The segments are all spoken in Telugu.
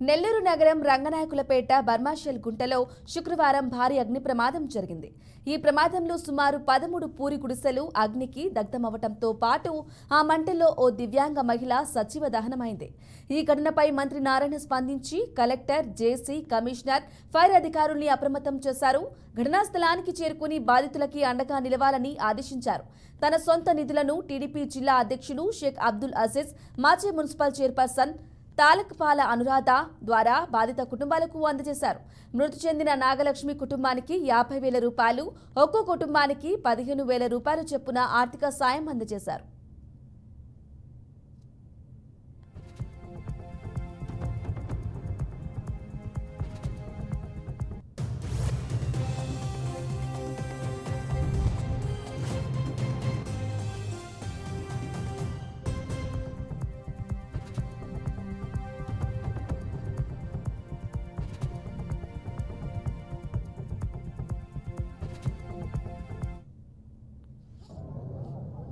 నెల్లూరు నగరం రంగనాయకులపేట బర్మాషెల్ గుంటలో శుక్రవారం భారీ అగ్ని ప్రమాదం జరిగింది. ఈ ప్రమాదంలో సుమారు 13 పూరి గుడిసెలు అగ్నికి దగ్ధమవటంతో పాటు ఆ మంటల్లో ఓ దివ్యాంగ మహిళ సజీవ దహనమైంది. ఈ ఘటనపై మంత్రి నారాయణ స్పందించి కలెక్టర్, జేసీ, కమిషనర్, ఫైర్ అధికారుల్ని అప్రమత్తం చేశారు. ఘటనా స్థలానికి చేరుకుని బాధితులకి అండగా నిలవాలని ఆదేశించారు. తన సొంత నిధులను టీడీపీ జిల్లా అధ్యక్షులు షేక్ అబ్దుల్ అజీజ్, మాజీ మున్సిపల్ చైర్పర్సన్ తాలక్పాల అనురాధ ద్వారా బాధిత కుటుంబాలకు అందజేశారు. మృతి చెందిన నాగలక్ష్మి కుటుంబానికి 50,000 రూపాయలు, ఒక్కో కుటుంబానికి 15,000 రూపాయలు చొప్పున ఆర్థిక సాయం అందజేశారు.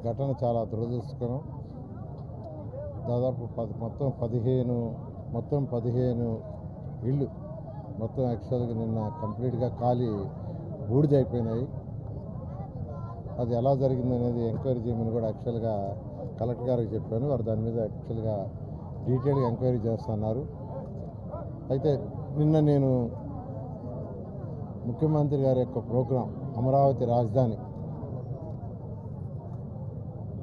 ఘటన చాలా దురదృష్టకరం. దాదాపు మొత్తం 15 ఇళ్ళు మొత్తం యాక్చువల్గా నిన్న కంప్లీట్గా ఖాళీ బూడిదైపోయినాయి. అది ఎలా జరిగిందనేది ఎంక్వైరీ చేయమని కూడా యాక్చువల్గా కలెక్టర్ గారికి చెప్పాను. వారు దాని మీద యాక్చువల్గా డీటెయిల్గా ఎంక్వైరీ చేస్తున్నారు. అయితే నిన్న నేను ముఖ్యమంత్రి గారి యొక్క ప్రోగ్రాం అమరావతి రాజధాని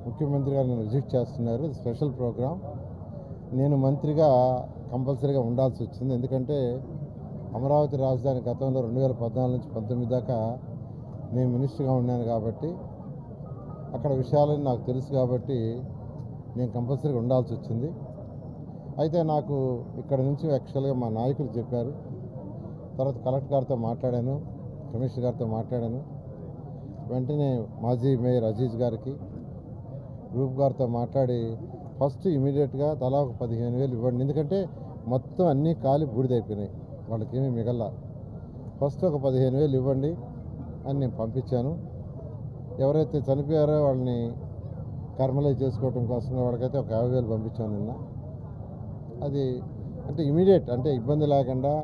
ముఖ్యమంత్రి గారు నన్ను విజిట్ చేస్తున్నారు. Special program. నేను మంత్రిగా కంపల్సరీగా ఉండాల్సి వచ్చింది. ఎందుకంటే అమరావతి రాజధాని గతంలో 2014 నుంచి 19 దాకా నేను మినిస్టర్గా ఉన్నాను కాబట్టి అక్కడ విషయాలని నాకు తెలుసు కాబట్టి నేను కంపల్సరీగా ఉండాల్సి వచ్చింది. అయితే నాకు ఇక్కడ నుంచి యాక్చువల్గా మా నాయకులు చెప్పారు. తర్వాత కలెక్టర్ గారితో మాట్లాడాను, కమిషనర్ గారితో మాట్లాడాను. వెంటనే మాజీ మేయర్ అజీజ్ గారికి, గ్రూప్ గారితో మాట్లాడి ఫస్ట్ ఇమీడియట్గా తలా ఒక 15,000 ఇవ్వండి. ఎందుకంటే మొత్తం అన్నీ ఖాళీ బూడిదైపోయినాయి, వాళ్ళకేమీ మిగల. ఫస్ట్ ఒక 15,000 ఇవ్వండి అని నేను పంపించాను. ఎవరైతే చనిపోయారో వాళ్ళని కర్మలై చేసుకోవడం కోసం వాళ్ళకైతే ఒక 50,000 పంపించాను నిన్న. అది అంటే ఇమీడియట్, అంటే ఇబ్బంది లేకుండా.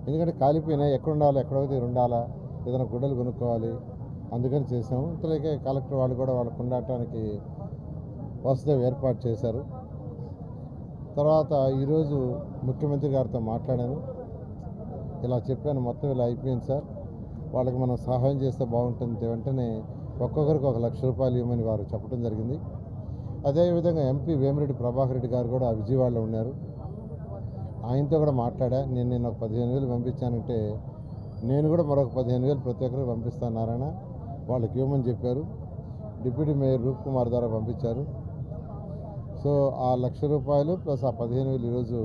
ఎందుకంటే కాలిపోయినాయి, ఎక్కడ ఉండాలో ఎక్కడైతే ఉండాలా, ఏదైనా గుడ్డలు కొనుక్కోవాలి, అందుకని చేసాము. ఇంతలోకే కలెక్టర్ వాళ్ళు కూడా వాళ్ళకు ఉండటానికి వసతి ఏర్పాటు చేశారు. తర్వాత ఈరోజు ముఖ్యమంత్రి గారితో మాట్లాడాను. ఇలా చెప్పాను, మొత్తం ఇలా అయిపోయింది సార్, వాళ్ళకి మనం సహాయం చేస్తే బాగుంటుంది, వెంటనే ఒక్కొక్కరికి 1,00,000 రూపాయలు ఇవ్వమని వారు చెప్పడం జరిగింది. అదేవిధంగా ఎంపీ వేమిరెడ్డి ప్రభాకర్ రెడ్డి గారు కూడా విజయవాడలో ఉన్నారు. ఆయనతో కూడా మాట్లాడా. నేను ఒక 15,000 పంపించానంటే నేను కూడా మరొక 15,000 ప్రతి ఒక్కరికి పంపిస్తాను నారాయణ, వాళ్ళకి ఇవ్వమని చెప్పారు. డిప్యూటీ మేయర్ రూప్ కుమార్ ద్వారా పంపించారు. సో ఆ 1,00,000 రూపాయలు ప్లస్ ఆ 15,000 ఈరోజు